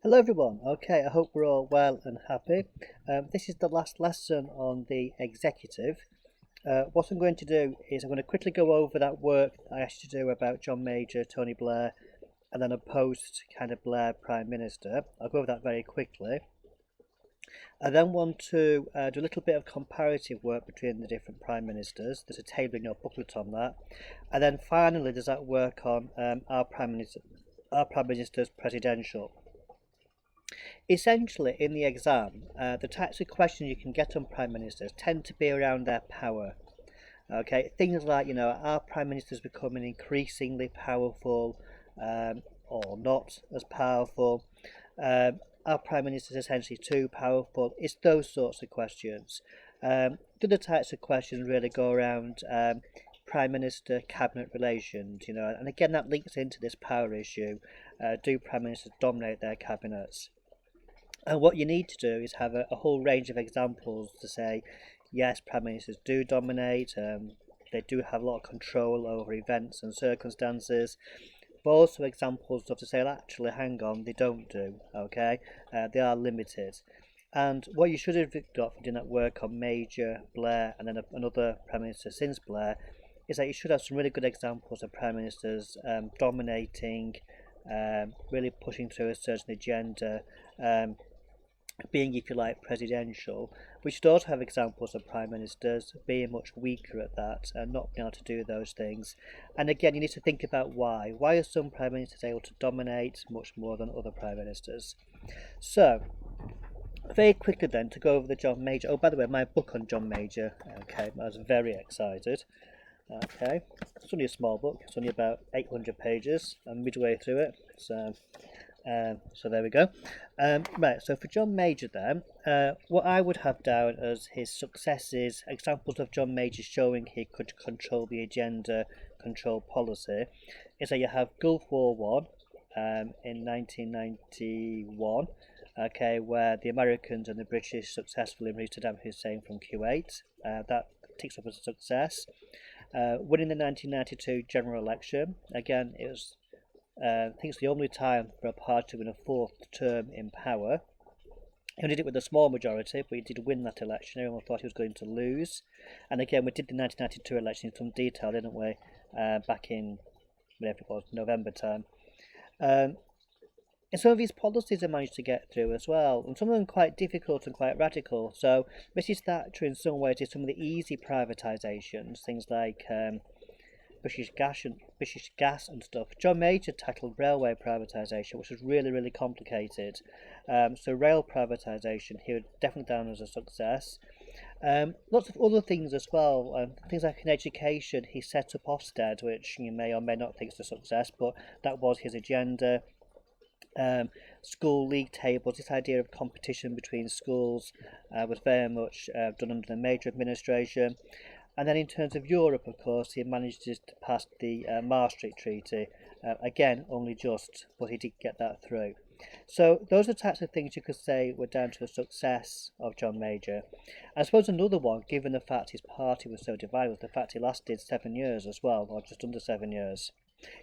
Hello everyone. Okay, I hope we're all well and happy. This is the last lesson on the executive. What I'm going to do is I'm going to quickly go over that work I asked you to do about John Major, Tony Blair, and then a post kind of Blair Prime Minister. I'll go over that very quickly. I then want to do a little bit of comparative work between the different Prime Ministers. There's a table in your booklet on that. And then finally there's that work on our Prime Minister's presidential. Essentially, in the exam, the types of questions you can get on prime ministers tend to be around their power. Okay, things like, are prime ministers becoming increasingly powerful or not as powerful? Are prime ministers essentially too powerful? It's those sorts of questions. The other types of questions really go around prime minister cabinet relations, and again that links into this power issue. Do prime ministers dominate their cabinets? And what you need to do is have a whole range of examples to say, yes, prime ministers do dominate, they do have a lot of control over events and circumstances, but also examples of to say, well, actually, hang on, they don't do, okay? They are limited. And what you should have got for doing that work on Major, Blair, and then another prime minister since Blair, is that you should have some really good examples of prime ministers dominating, really pushing through a certain agenda, being, if you like, presidential. We should also have examples of prime ministers being much weaker at that and not being able to do those things. And again, you need to think about why. Why are some prime ministers able to dominate much more than other prime ministers? So, very quickly then, to go over the John Major. Oh, by the way, my book on John Major. Okay, I was very excited. Okay, it's only a small book. It's only about 800 pages. I'm midway through it. So there we go. Right, so for John Major then, what I would have down as his successes, examples of John Major showing he could control the agenda, control policy, is that you have Gulf War One in 1991, okay, where the Americans and the British successfully removed Saddam Hussein from Kuwait. That ticks up as a success. Winning the 1992 general election, again, it was I think it's the only time for a party to win a fourth term in power. He only did it with a small majority, but he did win that election. Everyone thought he was going to lose. And again, we did the 1992 election in some detail, didn't we? Back in, whatever it was, November time. And some of his policies he managed to get through as well, and some of them quite difficult and quite radical. So Mrs. Thatcher, in some ways, did some of the easy privatisations, things like British Gas and stuff. John Major tackled railway privatisation, which was really, really complicated. So rail privatisation, he would definitely down as a success. Lots of other things as well. Things like in education, he set up Ofsted, which you may or may not think is a success, but that was his agenda. School league tables, this idea of competition between schools was very much done under the Major administration. And then in terms of Europe, of course, he managed to pass the Maastricht Treaty. Again, only just, but he did get that through. So those are the types of things you could say were down to the success of John Major. I suppose another one, given the fact his party was so divided, was the fact he lasted 7 years as well, or just under 7 years.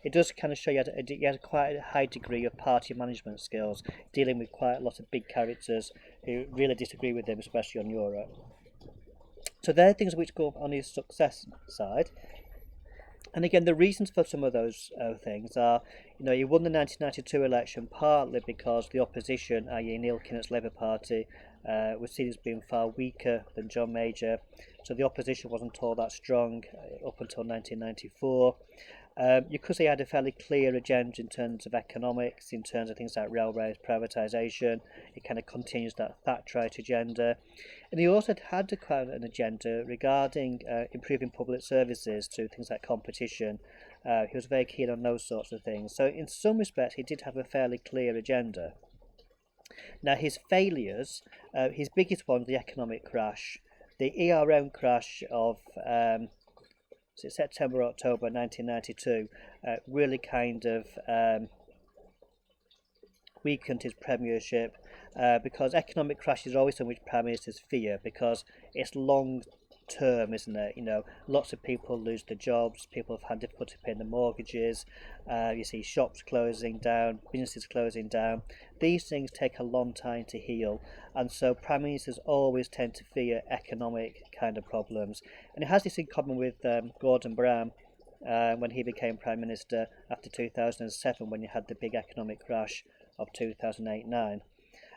It does kind of show you had quite a high degree of party management skills, dealing with quite a lot of big characters who really disagree with him, especially on Europe. So there are things which go on his success side. And again, the reasons for some of those things are, he won the 1992 election partly because the opposition, i.e. Neil Kinnot's Labour Party, was seen as being far weaker than John Major. So the opposition wasn't all that strong up until 1994. You could say he had a fairly clear agenda in terms of economics, in terms of things like railways, privatisation. It kind of continues that Thatcherite agenda. And he also had quite an agenda regarding improving public services through things like competition. He was very keen on those sorts of things. So in some respects, he did have a fairly clear agenda. Now, his failures, his biggest one was the economic crash. The ERM crash of September, October 1992 really kind of weakened his premiership because economic crashes are always something which prime ministers fear because it's long term, isn't it? You know, lots of people lose their jobs, people have had difficulty paying their mortgages, you see shops closing down, businesses closing down. These things take a long time to heal, and so Prime Ministers always tend to fear economic kind of problems. And it has this in common with Gordon Brown when he became Prime Minister after 2007, when you had the big economic crash of 2008-9.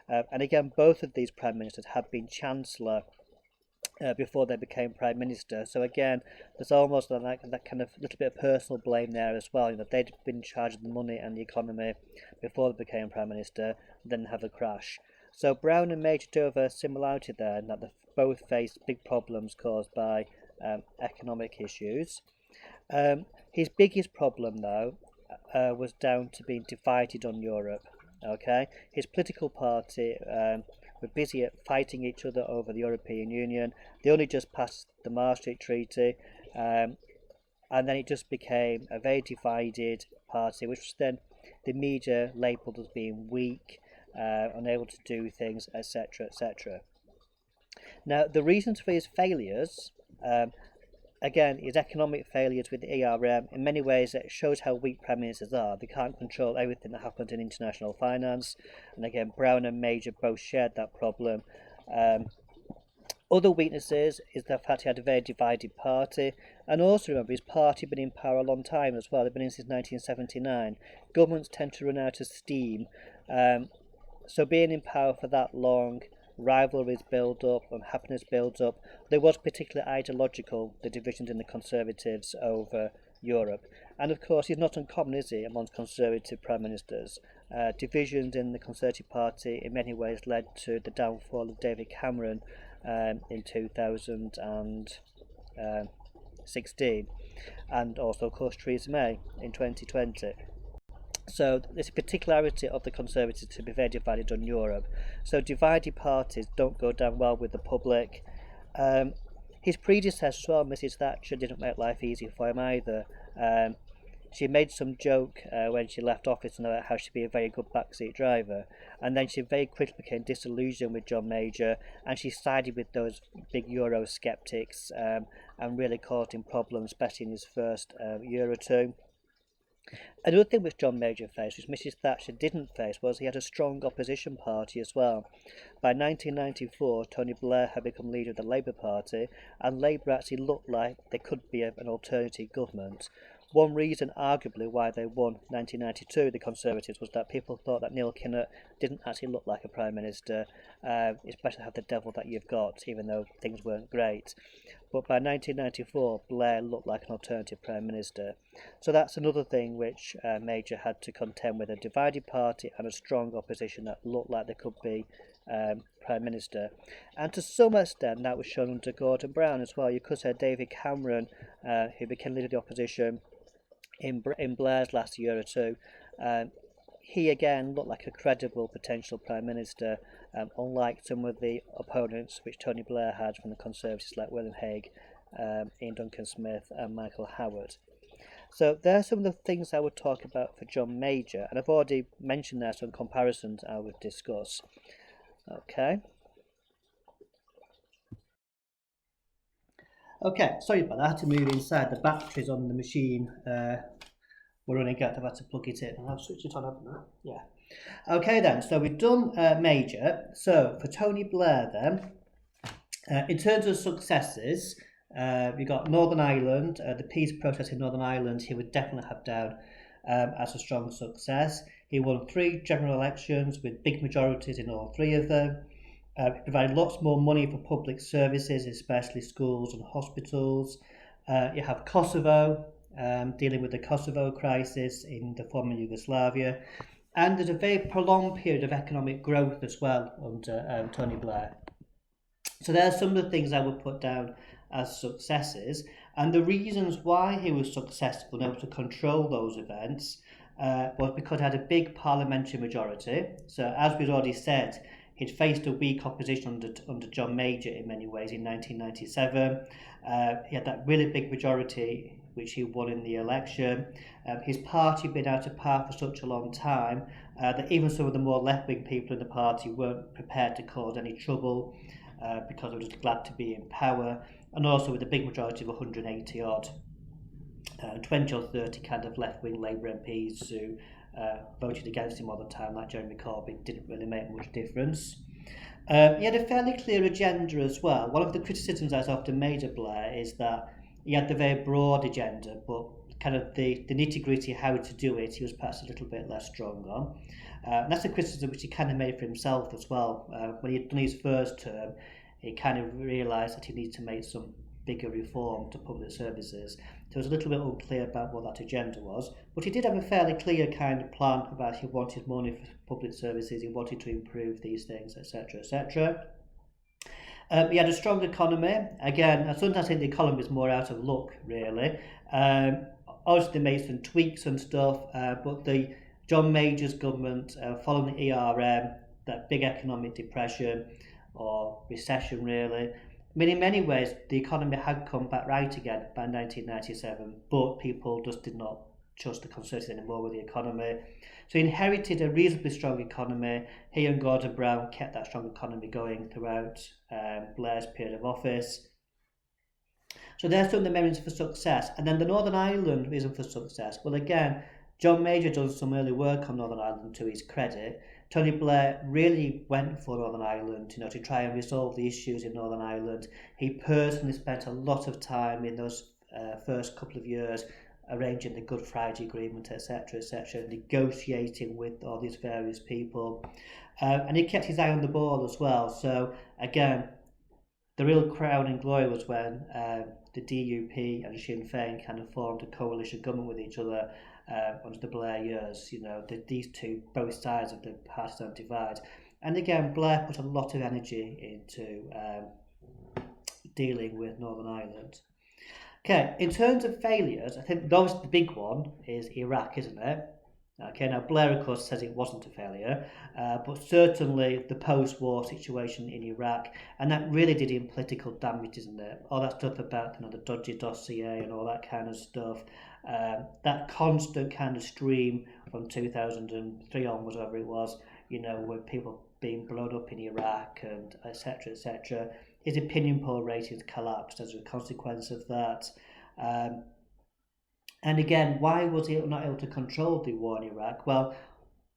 And again, both of these Prime Ministers had been Chancellor before they became Prime Minister. So again, there's almost like that kind of little bit of personal blame there as well. You know, they'd been in charge of the money and the economy before they became Prime Minister, then have a crash. So Brown and Major do have a similarity there, in that they both faced big problems caused by economic issues. His biggest problem, though, was down to being divided on Europe. Okay, his political party were busy at fighting each other over the European Union. They only just passed the Maastricht Treaty, and then it just became a very divided party, which was then the media labelled as being weak, unable to do things, etc., etc. Now, the reasons for his failures, again, his economic failures with the ERM, in many ways it shows how weak Prime Ministers are. They can't control everything that happens in international finance, and again, Brown and Major both shared that problem. Other weaknesses is the fact he had a very divided party, and also remember his party had been in power a long time as well. They've been in since 1979. Governments tend to run out of steam, so being in power for that long, rivalries build up, unhappiness builds up. There was particularly ideological, the divisions in the Conservatives over Europe. And of course, he's not uncommon, is he, amongst Conservative Prime Ministers? Divisions in the Conservative Party in many ways led to the downfall of David Cameron in 2016, and also, of course, Theresa May in 2020. So there's a particularity of the Conservatives to be very divided on Europe. So divided parties don't go down well with the public. His predecessor as well, Mrs Thatcher, didn't make life easy for him either. She made some joke when she left office about how she'd be a very good backseat driver, and then she very quickly became disillusioned with John Major, and she sided with those big Eurosceptics and really caused him problems, especially in his first year or two. Another thing which John Major faced, which Mrs Thatcher didn't face, was he had a strong opposition party as well. By 1994, Tony Blair had become leader of the Labour Party, and Labour actually looked like they could be an alternative government. One reason, arguably, why they won 1992, the Conservatives, was that people thought that Neil Kinnock didn't actually look like a Prime Minister. It's better to have the devil that you've got, even though things weren't great. But by 1994, Blair looked like an alternative Prime Minister. So that's another thing which Major had to contend with, a divided party and a strong opposition that looked like they could be Prime Minister. And to some extent, that was shown under Gordon Brown as well. You could say David Cameron, who became leader of the opposition in Blair's last year or two, he again looked like a credible potential Prime Minister, unlike some of the opponents which Tony Blair had from the Conservatives, like William Hague, Ian Duncan Smith and Michael Howard. So there are some of the things I would talk about for John Major, and I've already mentioned there some comparisons I would discuss. Okay, sorry about that. I had to move inside. The batteries on the machine were running out. I've had to plug it in. I'll switch it on, haven't I? Yeah. Okay then, so we've done Major. So for Tony Blair then, in terms of successes, we've got Northern Ireland. The peace process in Northern Ireland, he would definitely have down as a strong success. He won 3 general elections with big majorities in all 3 of them. He provided lots more money for public services, especially schools and hospitals. You have Kosovo, dealing with the Kosovo crisis in the former Yugoslavia. And there's a very prolonged period of economic growth as well under Tony Blair. So there are some of the things I would put down as successes. And the reasons why he was successful and able to control those events was because he had a big parliamentary majority. So as we've already said, he'd faced a weak opposition under John Major in many ways in 1997. He had that really big majority which he won in the election. His party had been out of power for such a long time that even some of the more left-wing people in the party weren't prepared to cause any trouble. because they were just glad to be in power, and also with a big majority of 180 odd, 20 or 30 kind of left-wing Labour MPs who voted against him all the time, like Jeremy Corbyn, didn't really make much difference. He had a fairly clear agenda as well. One of the criticisms that's often made of Blair is that he had the very broad agenda, but kind of the nitty-gritty how to do it, he was perhaps a little bit less strong on. And that's a criticism which he kind of made for himself as well. When he had done his first term, he kind of realised that he needed to make some bigger reform to public services. So it was a little bit unclear about what that agenda was, but he did have a fairly clear kind of plan about he wanted money for public services, he wanted to improve these things, etc., etc. He had a strong economy. Again, I sometimes think the economy is more out of luck, really. Obviously, they made some tweaks and stuff, but the John Major's government, following the ERM, that big economic depression or recession, really. I mean, in many ways, the economy had come back right again by 1997, but people just did not trust the Conservatives anymore with the economy. So he inherited a reasonably strong economy. He and Gordon Brown kept that strong economy going throughout Blair's period of office. So there's some of the merits for success. And then the Northern Ireland reason for success. Well, again, John Major done some early work on Northern Ireland to his credit. Tony Blair really went for Northern Ireland, to try and resolve the issues in Northern Ireland. He personally spent a lot of time in those first couple of years arranging the Good Friday Agreement, etc., negotiating with all these various people. And he kept his eye on the ball as well. So, again, the real crown and glory was when the DUP and Sinn Féin kind of formed a coalition government with each other under the Blair years. These two, both sides of the partisan divide. And again, Blair put a lot of energy into dealing with Northern Ireland. Okay, in terms of failures, I think obviously the big one is Iraq, isn't it? Okay, now Blair, of course, says it wasn't a failure, but certainly the post-war situation in Iraq, and that really did him political damage, isn't it? All that stuff about the dodgy dossier and all that kind of stuff, that constant kind of stream from 2003 onwards, whatever it was, with people being blown up in Iraq and etc. His opinion poll ratings collapsed as a consequence of that. And again, why was he not able to control the war in Iraq? Well,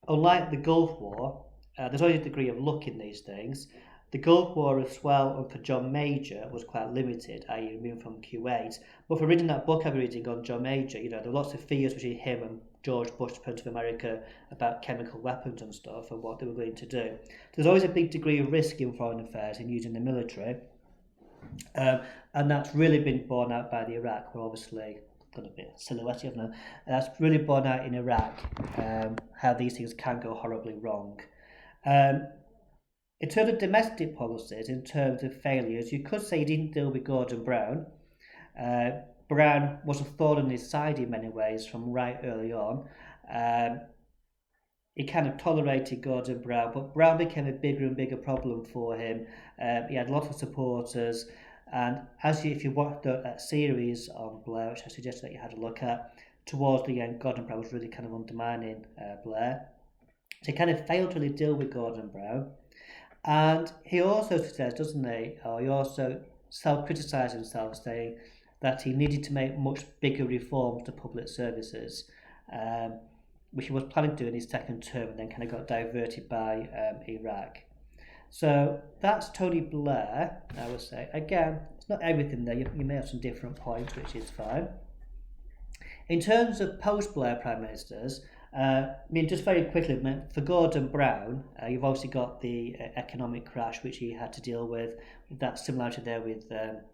unlike the Gulf War, there's always a degree of luck in these things. The Gulf War as well, and for John Major, was quite limited, i.e. removed from Kuwait. But for reading that book I've been reading on John Major, there were lots of fears between him and George Bush, the President of America, about chemical weapons and stuff and what they were going to do. There's always a big degree of risk in foreign affairs in using the military. And that's really been borne out by the Iraq. We're obviously got a bit silhouette of now. That's really borne out in Iraq, how these things can go horribly wrong. In terms of domestic policies, in terms of failures, you could say he didn't deal with Gordon Brown. Brown was a thorn in his side in many ways from right early on. He kind of tolerated Gordon Brown, but Brown became a bigger and bigger problem for him. He had lots of supporters, and if you watched that series on Blair, which I suggest that you had a look at, towards the end, Gordon Brown was really kind of undermining Blair. So he kind of failed to really deal with Gordon Brown. And he also says, doesn't he, or he also self-criticised himself, saying that he needed to make much bigger reforms to public services, which he was planning to do in his second term, and then kind of got diverted by Iraq. So that's Tony Blair, I would say. Again, it's not everything there. You may have some different points, which is fine. In terms of post-Blair Prime Ministers, just very quickly, for Gordon Brown, you've obviously got the economic crash which he had to deal with. That similarity there with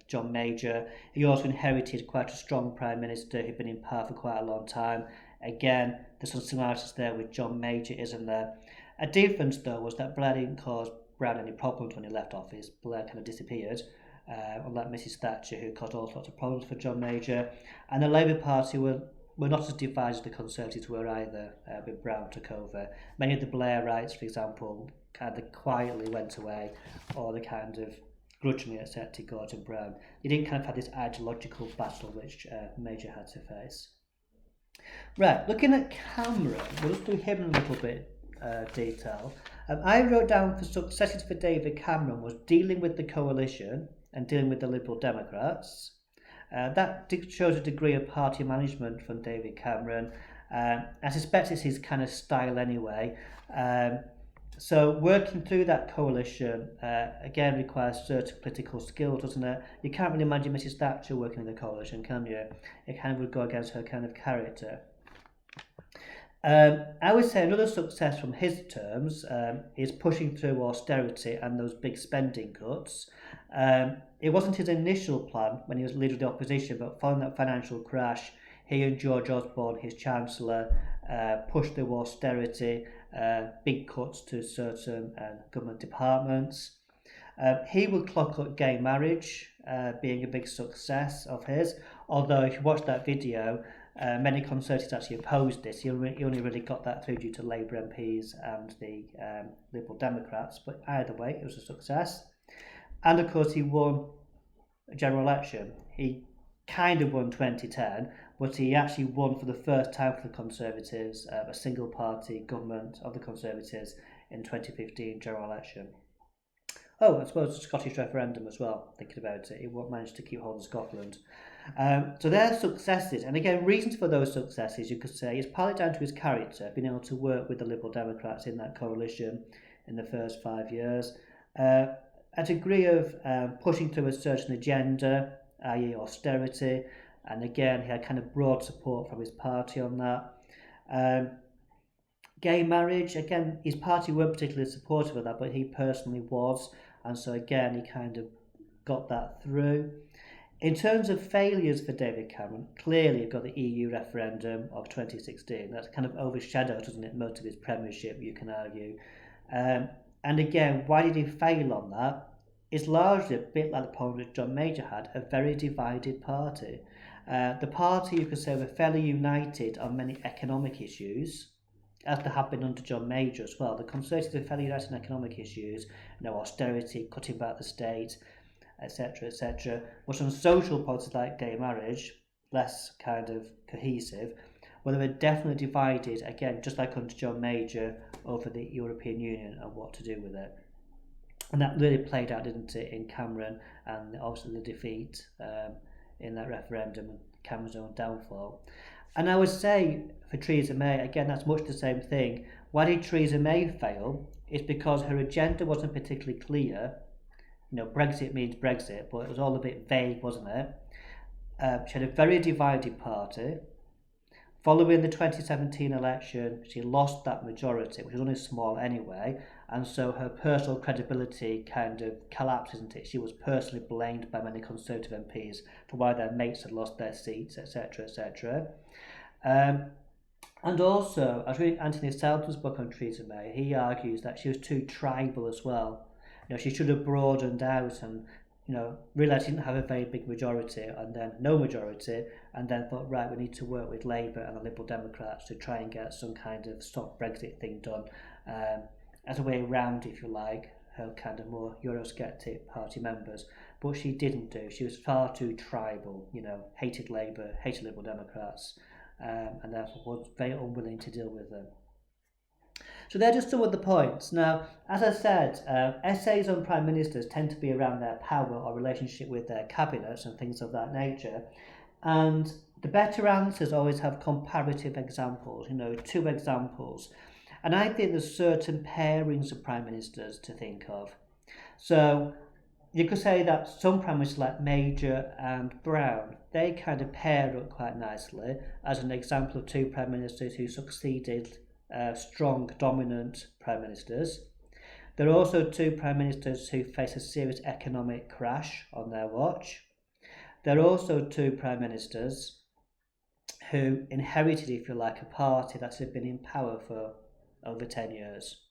John Major. He also inherited quite a strong Prime Minister who'd been in power for quite a long time. Again, there's some similarities there with John Major, isn't there? A difference, though, was that Blair didn't cause Brown any problems when he left office. Blair kind of disappeared, unlike Mrs Thatcher, who caused all sorts of problems for John Major. And the Labour Party were not as divided as the Conservatives were either, when Brown took over. Many of the Blairites, for example, kind of quietly went away, or they kind of grudgingly accepted Gordon Brown. He didn't kind of have this ideological battle which Major had to face. Right, looking at Cameron, we'll just do him a little bit detail. I wrote down for successes for David Cameron was dealing with the coalition and dealing with the Liberal Democrats. That shows a degree of party management from David Cameron. I suspect it's his kind of style anyway. So working through that coalition, again, requires certain political skill, doesn't it? You can't really imagine Mrs Thatcher working in the coalition, can you? It kind of would go against her kind of character. I would say another success from his terms is pushing through austerity and those big spending cuts. It wasn't his initial plan when he was leader of the opposition, but following that financial crash, he and George Osborne, his Chancellor, pushed through austerity, big cuts to certain government departments. He will clock up gay marriage being a big success of his, although if you watch that video, many Conservatives actually opposed this. He only really got that through due to Labour MPs and the Liberal Democrats, but either way, it was a success. And of course, he won a general election. He kind of won 2010, but he actually won for the first time for the Conservatives a single party government of the Conservatives in 2015 general election. Oh, I suppose the Scottish referendum as well, thinking about it. He managed to keep hold of Scotland. So they're successes. And again, reasons for those successes, you could say, is partly down to his character, being able to work with the Liberal Democrats in that coalition in the first 5 years. A degree of pushing through a certain agenda, i.e. austerity, and again, he had kind of broad support from his party on that. Gay marriage, again, his party weren't particularly supportive of that, but he personally was, and so again, he kind of got that through. In terms of failures for David Cameron, clearly you've got the EU referendum of 2016. That's kind of overshadowed, doesn't it, most of his premiership, you can argue. And again, why did he fail on that? It's largely a bit like the problem that John Major had, a very divided party. The party, you could say, were fairly united on many economic issues, as there have been under John Major as well. The Conservatives are fairly united on economic issues, austerity, cutting back the state, etc., etc. But on social policies like gay marriage, less kind of cohesive, well, they were definitely divided, again, just like under John Major, over the European Union and what to do with it. And that really played out, didn't it, in Cameron, and obviously the defeat in that referendum and Cameron's own downfall. And I would say for Theresa May, again, that's much the same thing. Why did Theresa May fail? It's because her agenda wasn't particularly clear. Brexit means Brexit, but it was all a bit vague, wasn't it? She had a very divided party. Following the 2017 election, she lost that majority, which was only small anyway, and so her personal credibility kind of collapsed, isn't it? She was personally blamed by many Conservative MPs for why their mates had lost their seats, etc., etc. And also, I was reading Anthony Seldon's book on Theresa May. He argues that she was too tribal as well. She should have broadened out and realised she didn't have a very big majority and then no majority, and then thought, right, we need to work with Labour and the Liberal Democrats to try and get some kind of stop Brexit thing done as a way around, if you like, her kind of more Eurosceptic party members. But she didn't do. She was far too tribal, hated Labour, hated Liberal Democrats, and therefore was very unwilling to deal with them. So they're just some of the points. Now, as I said, essays on prime ministers tend to be around their power or relationship with their cabinets and things of that nature. And the better answers always have comparative examples, 2 examples. And I think there's certain pairings of prime ministers to think of. So you could say that some prime ministers like Major and Brown, they kind of pair up quite nicely as an example of 2 prime ministers who succeeded strong, dominant prime ministers. There are also 2 prime ministers who face a serious economic crash on their watch. There are also 2 prime ministers who inherited, if you like, a party that's been in power for over 10 years.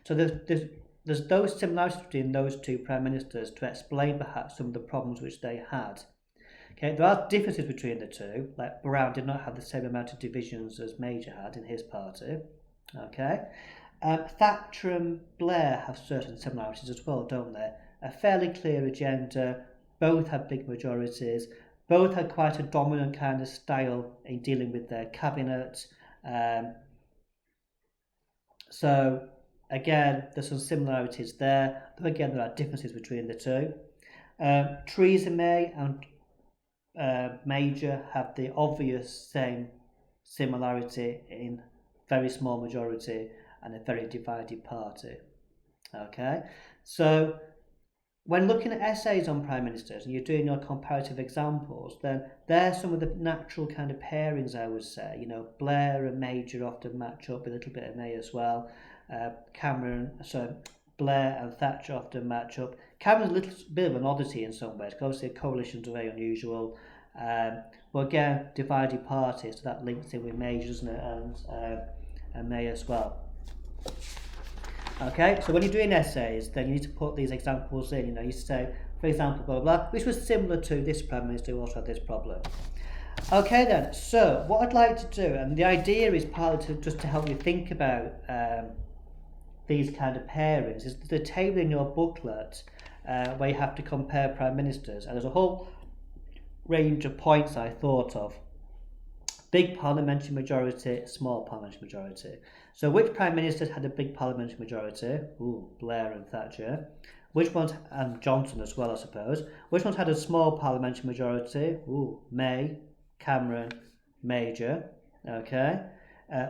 So there's those similarities between those 2 prime ministers to explain perhaps some of the problems which they had. Okay, there are differences between the 2, like Brown did not have the same amount of divisions as Major had in his party. Okay, Thatcher and Blair have certain similarities as well, don't they? A fairly clear agenda, both had big majorities, both had quite a dominant kind of style in dealing with their cabinet. So again, there's some similarities there, but again, there are differences between the two. Theresa May and Major have the obvious same similarity in very small majority and a very divided party. Okay, so when looking at essays on prime ministers and you're doing your comparative examples, then there's some of the natural kind of pairings, I would say. You know, Blair and Major often match up, a little bit of May as well. Blair and Thatcher often match up. Cameron's a little bit of an oddity in some ways, because obviously coalitions are very unusual. But again, divided parties, so that links in with Major, doesn't it, and May as well. Okay, so when you're doing essays, then you need to put these examples in. You know, you say, for example, blah, blah, blah, which was similar to this Prime Minister who also had this problem. Okay then, so what I'd like to do, and the idea is partly just to help you think about these kind of pairings, is the table in your booklet where you have to compare Prime Ministers, and there's a whole range of points I thought of. Big parliamentary majority, small parliamentary majority. So which Prime Ministers had a big parliamentary majority? Ooh, Blair and Thatcher. Which ones, and Johnson as well, I suppose. Which ones had a small parliamentary majority? Ooh, May, Cameron, Major. Okay.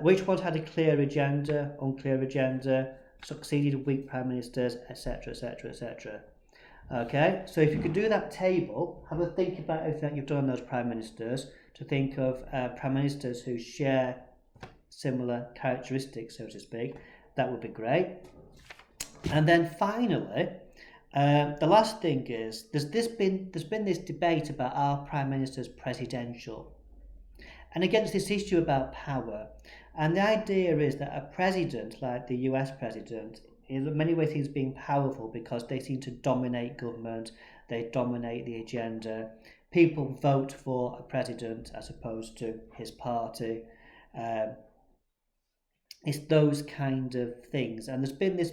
Which ones had a clear agenda, unclear agenda, succeeded weak Prime Ministers, etc., etc., etc. Okay, so if you could do that table, have a think about everything that you've done on those Prime Ministers, to think of Prime Ministers who share similar characteristics, so to speak. That would be great. And then finally, the last thing is, there's been this debate about are Prime Ministers presidential? And again, it's this issue about power. And the idea is that a president, like the US president, in many ways seems being powerful because they seem to dominate government, they dominate the agenda. People vote for a president as opposed to his party. It's those kind of things. And there's been this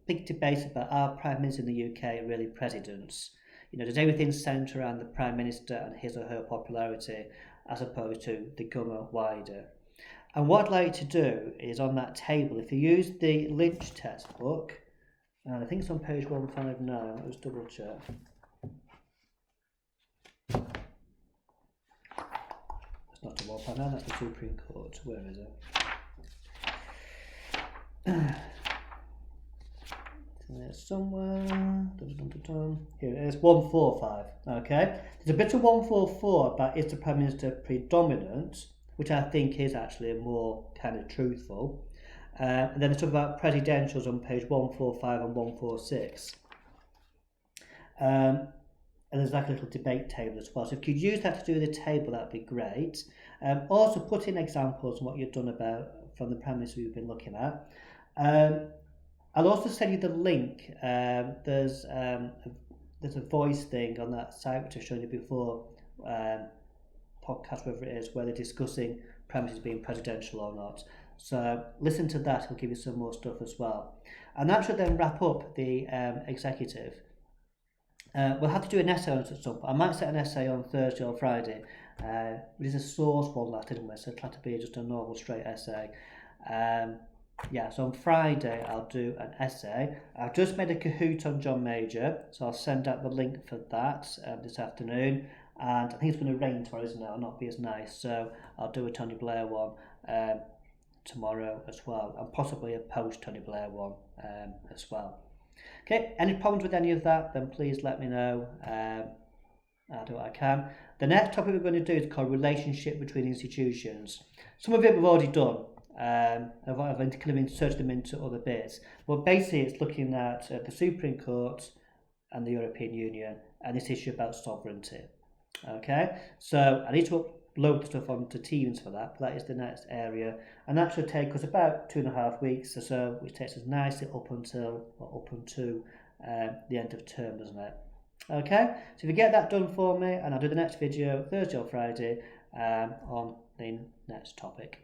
big debate about are Prime Ministers in the UK really presidents? You know, does everything centre around the Prime Minister and his or her popularity as opposed to the government wider? And what I'd like to do is on that table, if you use the Lynch textbook, and I think it's on page 159, let's double check. It's not a 159, that's the Supreme Court. Where is it? It's somewhere. Here it is, 145. Okay, there's a bit of 144 about is the Prime Minister predominant, which I think is actually more kind of truthful. And then it's talk about presidentials on page 145 and 146. And there's like a little debate table as well. So if you could use that to do the table, that'd be great. Also put in examples of what you've done about from the Prime Minister we've been looking at. I'll also send you the link. There's a voice thing on that site which I've shown you before, podcast, whatever it is, where they're discussing Prime Ministers being presidential or not. So listen to that, it'll give you some more stuff as well. And that should then wrap up the executive. We'll have to do an essay on it at some point. I might set an essay on Thursday or Friday, which is a source one that, didn't we? So it'll have to be just a normal straight essay. So on Friday I'll do an essay. I've just made a Kahoot on John Major, so I'll send out the link for that this afternoon. And I think it's going to rain tomorrow, isn't it? It'll not be as nice, so I'll do a Tony Blair one tomorrow as well, and possibly a post Tony Blair one as well. Okay, any problems with any of that, then please let me know. I'll do what I can. The next topic we're going to do is called relationship between institutions. Some of it we've already done. I've kind of inserted them into other bits. Well, basically it's looking at the Supreme Court and the European Union and this issue about sovereignty. Okay, so I need to upload the stuff onto Teams for that, but that is the next area, and that should take us about 2.5 weeks or so, which takes us nicely up until the end of term, doesn't it? Okay, so if you get that done for me, and I'll do the next video Thursday or Friday on the next topic.